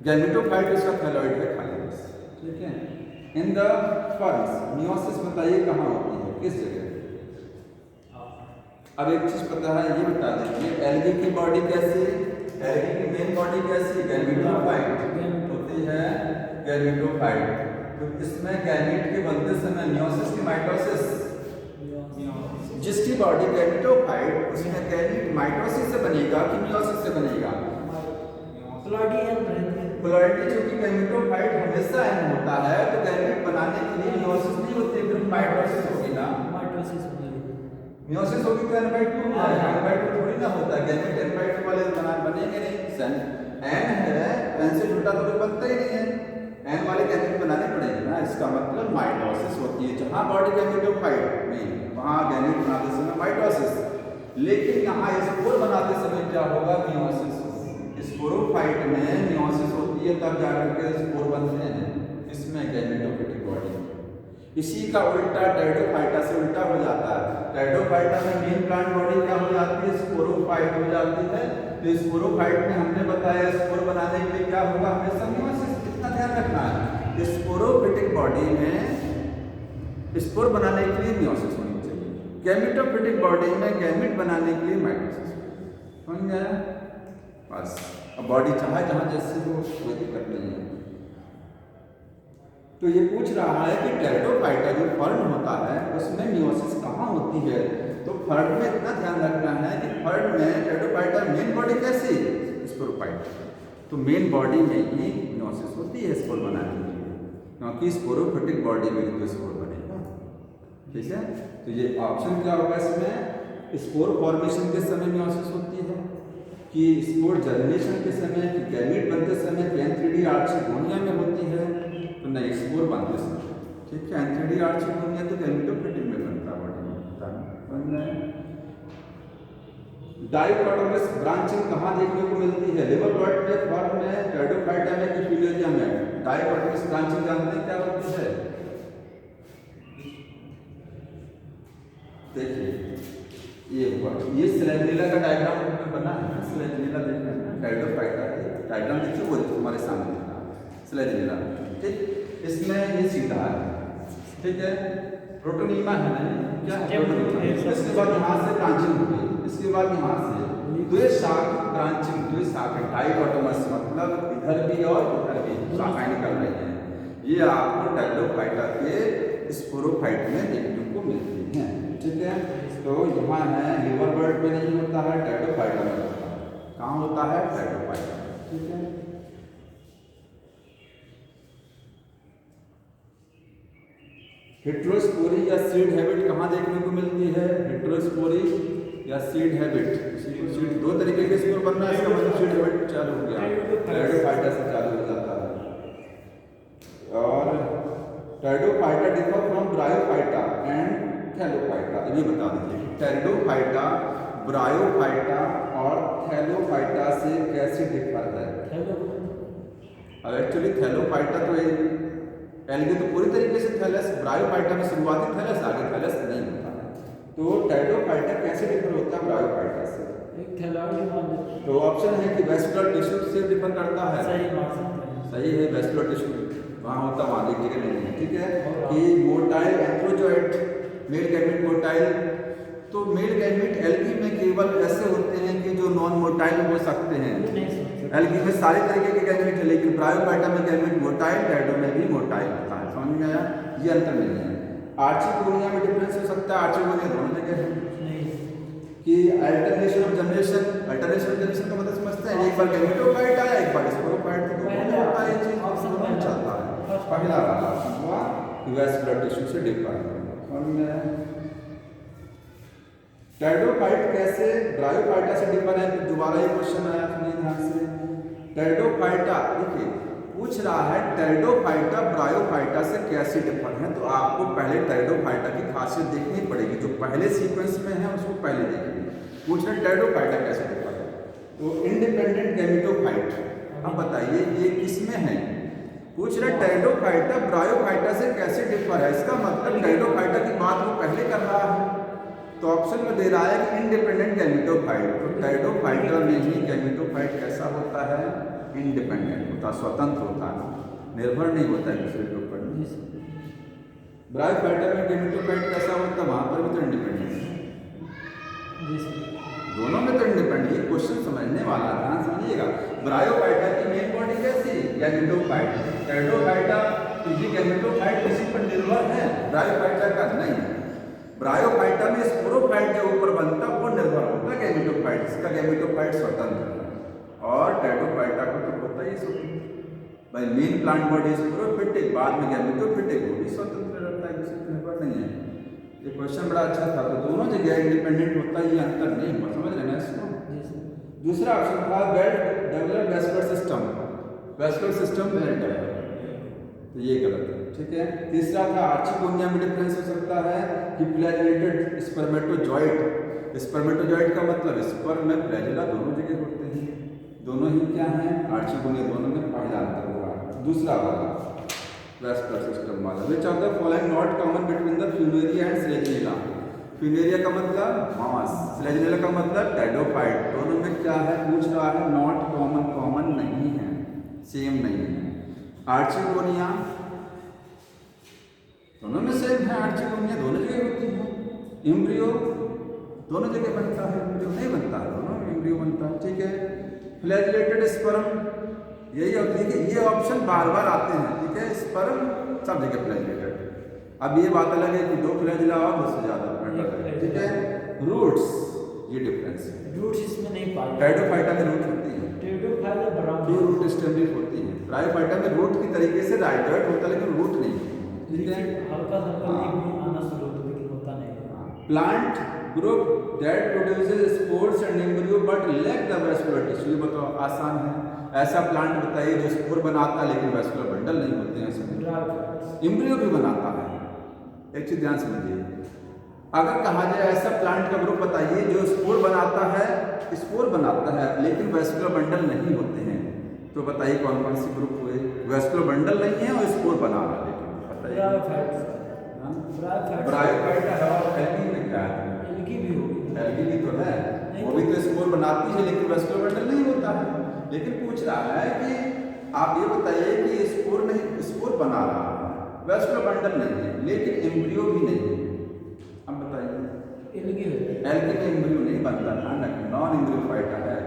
गैमेटोफाइट उसका थैलॉइड है खाली बस। ठीक है, इन द फर्न्स मियोसिस बताइए कहाँ होती है, किस जगह? अब एक चीज पता है, ये बता दीजिए एल्गी की बॉडी कैसी है? एल्गी की मेन बॉडी कैसी है? गैमेटोफाइट होती है, गैमेटोफाइट। तो इसमें गैमेट के बनते समय मियोसिस की माइटोसिस, जिसकी बॉडी गैमेटोफाइट, उसमें गैमेट माइटोसिस से बनेगा कि मियोसिस से बनेगा? पोलैरिटी चूंकि गैमेटोफाइट हमेशा एन होता है, तो गैमेट बनाने के लिए मियोसिस नहीं होती, फिर माइटोसिस होगी ना। मियोसिस होगी तो n/2 n/2 थोड़ी ना होता है, गैमेट n/2 वाले बनेंगे नहीं। n है, n से छोटा तो कोई बनता ही नहीं है, n वाले गैमेट बनाने पड़ेंगे ना। इसका मतलब माइटोसिस होती है, जहाँ बॉडी गैमेटोफाइट में वहाँ गैमेट बनाते समय माइटोसिस, लेकिन यहाँ स्पोर बनाते समय क्या होगा? मियोसिस। स्पोरोफाइट में मियोसिस होती है, तब जाकर के स्पोर बनते हैं, इसमें गैमेटोफिटिक बॉडी। इसी का उल्टा टेरिडोफाइटा से उल्टा हो जाता है। टेरिडोफाइटा में मेन प्लांट बॉडी क्या हो जाती है? स्पोरोफाइट हो जाती है। तो स्पोरोफाइट में हमने बताया स्पोर बनाने के लिए क्या होगा? हमेशा मियोसिस। इतना ध्यान रखना है, स्पोरोफिटिक बॉडी में स्पोर बनाने के लिए मियोसिस होनी चाहिए। गैमेटोफिटिक बॉडी में गैमेट बनाने के लिए माइटोसिस। समझ में आया? बस अब बॉडी चाहे जहाँ जैसे हो कोई दिक्कत नहीं है। तो ये पूछ रहा है कि टेरिडोफाइटा जो फर्न होता है उसमें मियोसिस कहाँ होती है। तो फर्न में इतना ध्यान रखना है कि फर्न में टेरिडोफाइटा मेन बॉडी कैसी स्पोरोफाइटा, तो मेन बॉडी में ही मियोसिस होती है स्पोर बनाने के लिए, क्योंकि स्पोरोफिटिक बॉडी में तो स्पोर बनेगा। ठीक है, तो ये ऑप्शन क्या होगा इसमें, स्पोर फॉर्मेशन के समय मियोसिस होती है कि स्पोर जर्मिनेशन के समय कि गैमेट बनते समय कि एंथ्रीडी आर्चिगोनिया में होती है, तो नहीं स्पोर बनते समय। ठीक है, एंथ्रीडी आर्चिगोनिया तो गैमेटोफिटिक में बनता है बॉडी में होता है। डाइकोटोमस ब्रांचिंग कहाँ देखने को मिलती है, लिवर बर्ड में, फर्न में, टेरिडोफाइटा में कि फिलेरिया में। डाइकोटोमस ब्रांचिंग जानते हैं क्या होती है? देखिए ये हुआ, ये स्लेजिला का डायग्राम में बना है। स्लेजिला देखना है, टेरिडोफाइटा है, डायग्राम देखिए वो हमारे सामने था स्लेजिला। ठीक, इसमें ये सीधा है। ठीक है, प्रोटोनीमा है ना, क्या है प्रोटोनीमा। इसके बाद यहाँ से ब्रांचिंग हो गई, इसके बाद यहाँ से द्वे शाख ब्रांचिंग, द्वे शाख डाइकोटोमस मतलब इधर भी और उधर भी शाखाएं निकल रही हैं। ये आपको टेरिडोफाइटा के स्पोरोफाइट में देखने को मिलती हैं। ठीक है, तो यहाँ है लिवर बर्ड में नहीं होता है, टेरिडोफाइटा में होता है। कहाँ होता है? टेरिडोफाइटा। ठीक है, हेट्रोस्पोरी या सीड हैबिट कहाँ देखने को मिलती है? हेट्रोस्पोरी या सीड हैबिट, सीड दो तरीके के स्पोर बनना है, इसका मतलब सीड हैबिट चालू हो गया, टेरिडोफाइटा से चालू हो जाता है। और pteridophyta differ from bryophyta and Thallophyta, ये बता दीजिए टेरिडोफाइटा ब्रायोफाइटा और थैलोफाइटा से कैसे डिफर है? अब एक्चुअली थैलोफाइटा तो एल्गे तो पूरी तरीके से थैलस, ब्रायोफाइटा में शुरुआती थैलस, आगे थैलस नहीं होता है। तो टेरिडोफाइटा कैसे डिफर होता है ब्रायोफाइटा से? एक थैलाइड, तो ऑप्शन है कि वेस्कुलर टिश्यू से डिफर करता है। सही है, वेस्कुलर टिश्यू वहाँ होता, वहाँ एक जगह नहीं है। ठीक है, कि मोटाइल एंथ्रोजॉइट, मेल गैमेट मोटाइल, तो मेल गैमेट एल्गी में केवल ऐसे होते हैं कि जो नॉन मोटाइल हो सकते हैं। एल्गी में सारे तरीके के गैमेट है, लेकिन ब्रायोफाइटा में गैमेट मोटाइल, टेरिडो में भी मोटाइल होता है। समझ में आया? ये अंतर नहीं है। आर्चिगोनिया में डिफरेंस हो सकता है, आर्चिगोनिया दोनों जगह है कि alternation of generation, alternation of generation का मतलब समझते हैं, एक बार गैमेटोफाइट आया, एक बार स्पोरोफाइट, तो दोनों होता है, ये चीज दोनों चलता है। पहला वाला ऑप्शन हुआ वेस्कुलर टिश्यू से डिफर। समझ में आया? टेरिडोफाइट कैसे ब्रायोफाइटा से डिफर है? दोबारा ये क्वेश्चन आया, सुनिए ध्यान से। टेरिडोफाइटा, देखिए पूछ रहा है टेरिडोफाइटा ब्रायोफाइटा से कैसे डिफर है, तो आपको पहले टेरिडोफाइटा की खासियत देखनी पड़ेगी, जो पहले सीक्वेंस में है उसको पहले देखिए। पूछ रहे टेरिडोफाइटा कैसे डिफर है, तो इंडिपेंडेंट गैमेटोफाइट। अब बताइए ये किसमें है? पूछ रहे टेरिडोफाइटा ब्रायोफाइटा से कैसे डिफर है, इसका मतलब टेरिडोफाइटा की बात वो पहले कर रहा है। तो ऑप्शन में दे रहा है कि इंडिपेंडेंट गैमेटोफाइट, तो टेरिडोफाइटा में ही गैमेटोफाइट कैसा होता है? इंडिपेंडेंट होता, स्वतंत्र होता है, निर्भर नहीं होता है दूसरे के ऊपर। ब्रायोफाइटा में गैमेटोफाइट कैसा होता है? वहां पर भी तो इंडिपेंडेंट है, दोनों में तो इंडिपेंडेंट। ये क्वेश्चन समझने वाला, ध्यान समझिएगा। ब्रायोफाइटा की मेन बॉडी कैसी? गैमेटोफाइट। टेरिडोफाइटा किसी गैमेटोफाइट किसी पर निर्भर है, ब्रायोफाइटा का नहीं। ब्रायोफाइटा में स्पोरोफाइट जो ऊपर बनता है वो निर्भर होता है गैमेटोफाइट, इसका गैमेटोफाइट स्वतंत्र है। और टेरिडोफाइटा को तो होता ही स्वतंत्र भाई, मेन प्लांट बॉडी स्पोरोफिटिक, बाद में गैमेटोफिटिक, वो भी स्वतंत्र रहता है, किसी पर निर्भर नहीं है। ये क्वेश्चन बड़ा अच्छा था, तो दोनों जगह इंडिपेंडेंट होता है, ये अंतर नहीं हुआ, समझ लेना इसको। दूसरा ऑप्शन था well developed vascular system, vascular system well developed, तो ये गलत है। ठीक है, तीसरा था आर्चिगोनिया में डिफरेंस हो सकता है कि फ्लैजिलेटेड स्पर्मेटोजॉइट, स्पर्मेटोजॉइट का मतलब स्पर्म में फ्लैजिला दोनों जगह होते हैं, दोनों ही क्या हैं? आर्चिगोनिया, दोनों में पहला अंतर होगा। दूसरा वाला वेस्कुलर सिस्टम वाला, which of the following not common between the Funaria and Selaginella. Funaria का मतलब मास, स्लेजिला का मतलब टेरिडोफाइट, दोनों में क्या है? पूछ रहा है नॉट कॉमन, कॉमन नहीं है, सेम नहीं है। आर्चिगोनिया दोनों में सेम है, आर्चिगोनिया दोनों जगह होती है। एम्ब्रियो दोनों जगह बनता है, एम्ब्रियो नहीं बनता है, दोनों में एम्ब्रियो बनता है, ठीक है। फ्लैजिलेटेड स्पर्म, यही देखिए ये ऑप्शन बार बार आते हैं, ठीक है। स्पर्म सब जगह फ्लैजिलेटेड। अब ये बात अलग है कि 2 फ्लैजिला और 2 से ज़्यादा फ्लैजिला, ठीक है। रूट्स, ये डिफरेंस है, रूट्स इसमें नहीं पाए। टेरिडोफाइटा में रूट होती है, टेरिडोफाइटा बराबर 2 रूट स्टेमलेट होती है। ब्रायोफाइटा में रूट की तरीके से राइडर्ट होता है लेकिन रूट नहीं है, ठीक है। हल्का हल्का आना शुरू होता है लेकिन होता नहीं है। Plant group that produces spores and embryo but lack the vascular tissue, ये बताओ आसान है। ऐसा प्लांट बताइए जो स्पोर बनाता है लेकिन वैस्कुलर बंडल नहीं होते हैं इसमें। एम्ब्रियो भी बनाता है, एक चीज ध्यान समझिए। अगर कहा जाए ऐसा प्लांट का ग्रुप बताइए जो स्पोर बनाता है, स्पोर बनाता है लेकिन वैस्कुलर बंडल नहीं होते हैं, तो बताइए कौन कौन से ग्रुप हुए। वैस्कुलर बंडल नहीं है और स्पोर बना रहा है, लेकिन बताइए। ब्रायोफाइटा है और एल्गी में क्या है? एल्गी भी होगी, एल्गी भी तो है, वो भी तो स्पोर बनाती है लेकिन वैस्कुलर बंडल नहीं होता है। लेकिन पूछ रहा है कि आप ये बताइए कि स्पोर नहीं, स्पोर बना रहा है, वैस्कुलर बंडल नहीं है लेकिन एम्ब्रियो भी नहीं है, अब बताइए। एल्गी में एम्ब्रियो नहीं बनता, ध्यान रखना, नॉन एम्ब्रियोफाइटा है।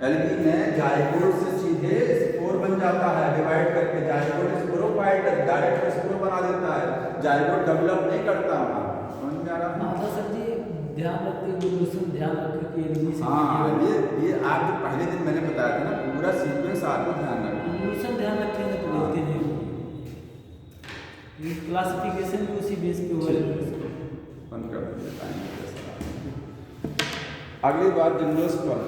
एल्गी में जाइगोट से सीधे स्पोर बन जाता है, डिवाइड करके जाइगोट स्पोरोफाइट डायरेक्ट स्पोर बना देता है, जाइगोट डेवलप नहीं करता वहाँ, समझ में आ रहा है? हाँ सर जी, ध्यान रखते ध्यान रखें कि एल्गी से हाँ, ये आज जो पहले दिन मैंने बताया था ना, पूरा सीक्वेंस आपको ध्यान रखना। एवोल्यूशन ध्यान रखेंगे तो गलती नहीं होगी। ये क्लासिफिकेशन भी उसी बेस पे हुआ है। बंद कर दीजिए टाइम। अगली बार जिम्नोस्पर्म